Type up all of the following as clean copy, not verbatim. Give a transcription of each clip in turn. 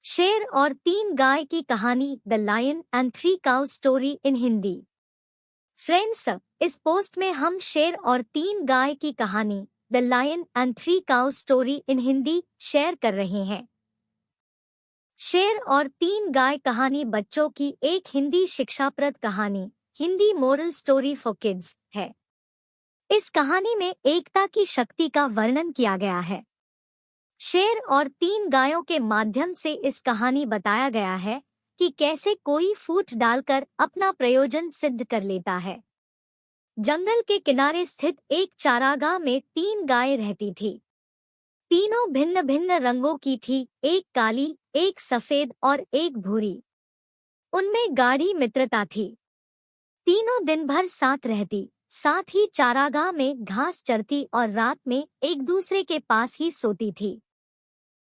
शेर और तीन गाय की कहानी the lion and three cow story in Hindi. Friends, इस पोस्ट में हम शेर और तीन गाय की कहानी the lion and three cow story in Hindi share कर रहे हैं। शेर और तीन गाय कहानी बच्चों की एक हिंदी शिक्षाप्रद कहानी, Hindi moral story for kids है। इस कहानी में एकता की शक्ति का वर्णन किया गया है। शेर और तीन गायों के माध्यम से इस कहानी बताया गया है कि कैसे कोई फूट डालकर अपना प्रयोजन सिद्ध कर लेता है। जंगल के किनारे स्थित एक चारागाह में तीन गायें रहती थी। तीनों भिन्न भिन्न रंगों की थी, एक काली, एक सफेद और एक भूरी। उनमें गाढ़ी मित्रता थी। तीनों दिन भर साथ रहती, साथ ही चारागाह में घास चरती और रात में एक दूसरे के पास ही सोती थी।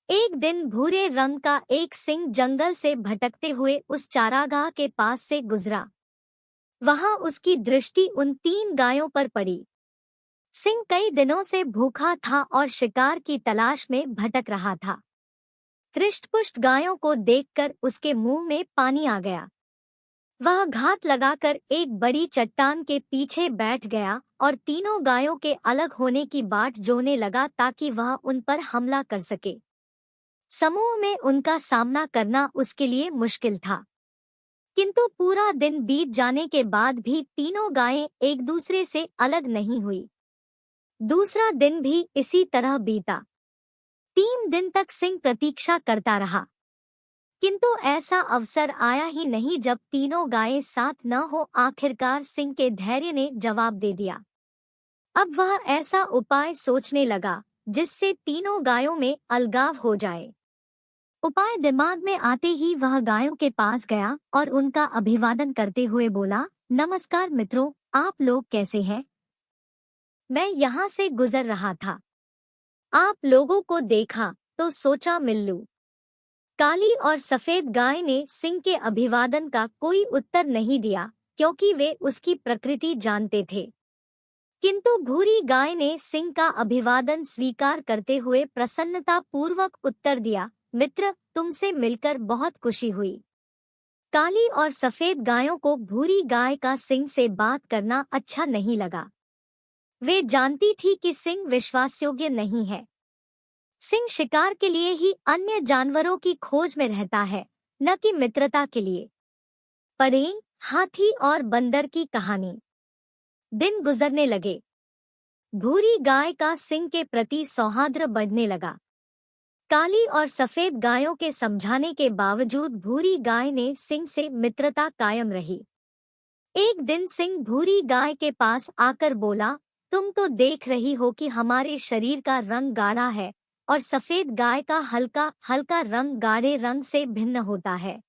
एक दिन भूरे रंग का एक सिंह जंगल से भटकते हुए उस चारागाह के पास से गुजरा। वहां उसकी दृष्टि उन तीन गायों पर पड़ी। सिंह कई दिनों से भूखा था और शिकार की तलाश में भटक रहा था। हृष्टपुष्ट गायों को देखकर उसके मुंह में पानी आ गया। वह घात लगाकर एक बड़ी चट्टान के पीछे बैठ गया और तीनों गायों के अलग होने की बाट जोहने लगा ताकि वह उन पर हमला कर सके। समूह में उनका सामना करना उसके लिए मुश्किल था, किंतु पूरा दिन बीत जाने के बाद भी तीनों गायें एक दूसरे से अलग नहीं हुई। दूसरा दिन भी इसी तरह बीता। 3 दिन तक सिंह प्रतीक्षा करता रहा, किंतु ऐसा अवसर आया ही नहीं जब तीनों गायें साथ न हो। आखिरकार सिंह के धैर्य ने जवाब दे दिया। अब वह ऐसा उपाय सोचने लगा जिससे तीनों गायों में अलगाव हो जाए। उपाय दिमाग में आते ही वह गायों के पास गया और उनका अभिवादन करते हुए बोला, नमस्कार मित्रों, आप लोग कैसे हैं? मैं यहाँ से गुजर रहा था, आप लोगों को देखा तो सोचा मिल लूं। काली और सफेद गाय ने सिंह के अभिवादन का कोई उत्तर नहीं दिया, क्योंकि वे उसकी प्रकृति जानते थे। किंतु भूरी गाय ने सिंह का अभिवादन स्वीकार करते हुए प्रसन्नता पूर्वक उत्तर दिया, मित्र, तुमसे मिलकर बहुत खुशी हुई। काली और सफेद गायों को भूरी गाय का सिंह से बात करना अच्छा नहीं लगा। वे जानती थी कि सिंह विश्वासयोग्य नहीं है। सिंह शिकार के लिए ही अन्य जानवरों की खोज में रहता है, न कि मित्रता के लिए। पढ़ें हाथी और बंदर की कहानी। दिन गुजरने लगे। भूरी गाय का सिंह के प्रति सौहार्द बढ़ने लगा। काली और सफेद गायों के समझाने के बावजूद भूरी गाय ने सिंह से मित्रता कायम रही। एक दिन सिंह भूरी गाय के पास आकर बोला, तुम तो देख रही हो कि हमारे शरीर का रंग गाढ़ा है और सफेद गाय का हल्का हल्का रंग गाढ़े रंग से भिन्न होता है।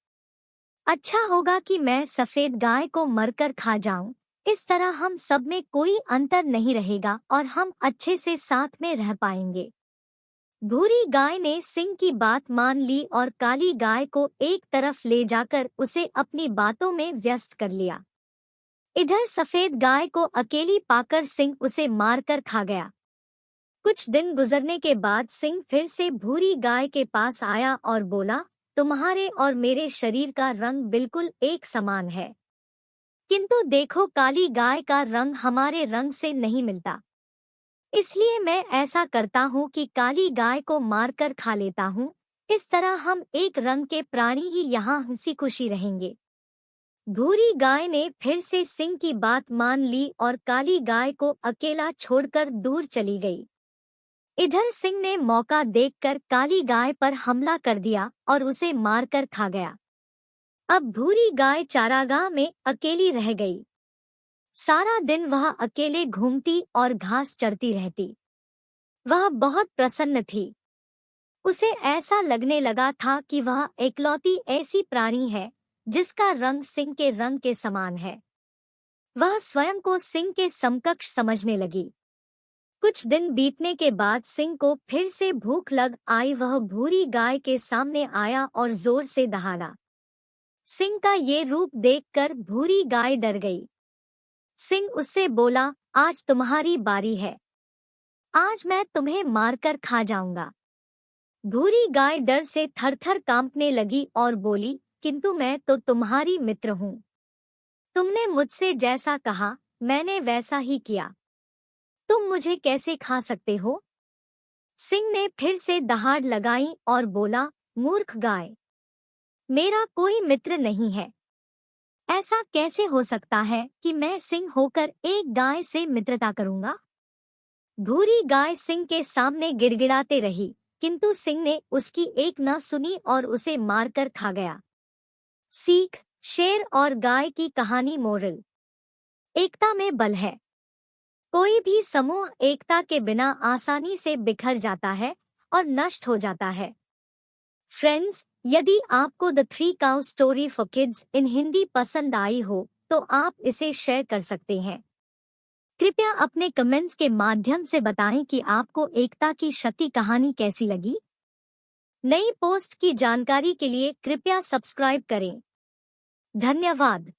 अच्छा होगा कि मैं सफेद गाय को मरकर खा जाऊं। इस तरह हम सब में कोई अंतर नहीं रहेगा और हम अच्छे से साथ में रह पाएंगे। भूरी गाय ने सिंह की बात मान ली और काली गाय को एक तरफ ले जाकर उसे अपनी बातों में व्यस्त कर लिया। इधर सफेद गाय को अकेली पाकर सिंह उसे मारकर खा गया। कुछ दिन गुजरने के बाद सिंह फिर से भूरी गाय के पास आया और बोला, तुम्हारे और मेरे शरीर का रंग बिल्कुल एक समान है, किंतु देखो काली गाय का रंग हमारे रंग से नहीं मिलता। इसलिए मैं ऐसा करता हूँ कि काली गाय को मारकर खा लेता हूँ। इस तरह हम एक रंग के प्राणी ही यहाँ हंसी खुशी रहेंगे। भूरी गाय ने फिर से सिंह की बात मान ली और काली गाय को अकेला छोड़कर दूर चली गई। इधर सिंह ने मौका देखकर काली गाय पर हमला कर दिया और उसे मारकर खा गया। अब भूरी गाय चारागाह में अकेली रह गई। सारा दिन वह अकेले घूमती और घास चरती रहती। वह बहुत प्रसन्न थी। उसे ऐसा लगने लगा था कि वह एकलौती ऐसी प्राणी है जिसका रंग सिंह के रंग के समान है। वह स्वयं को सिंह के समकक्ष समझने लगी। कुछ दिन बीतने के बाद सिंह को फिर से भूख लग आई। वह भूरी गाय के सामने आया और जोर से दहाड़ा। सिंह का ये रूप देखकर भूरी गाय डर गई। सिंह उससे बोला, आज तुम्हारी बारी है। आज मैं तुम्हें मारकर खा जाऊंगा। भूरी गाय डर से थरथर कांपने लगी और बोली, किंतु मैं तो तुम्हारी मित्र हूँ। तुमने मुझसे जैसा कहा मैंने वैसा ही किया। तुम मुझे कैसे खा सकते हो? सिंह ने फिर से दहाड़ लगाई और बोला, मूर्ख गाय, मेरा कोई मित्र नहीं है। ऐसा कैसे हो सकता है कि मैं सिंह होकर एक गाय से मित्रता करूंगा? भूरी गाय सिंह के सामने गिड़गिड़ाते रही, किंतु सिंह ने उसकी एक न सुनी और उसे मारकर खा गया। सीख, शेर और गाय की कहानी। मोरल, एकता में बल है। कोई भी समूह एकता के बिना आसानी से बिखर जाता है और नष्ट हो जाता है। फ्रेंड्स, यदि आपको the 3 cow story for kids in Hindi पसंद आई हो तो आप इसे शेयर कर सकते हैं। कृपया अपने कमेंट्स के माध्यम से बताएं कि आपको एकता की शक्ति कहानी कैसी लगी। नई पोस्ट की जानकारी के लिए कृपया सब्सक्राइब करें। धन्यवाद।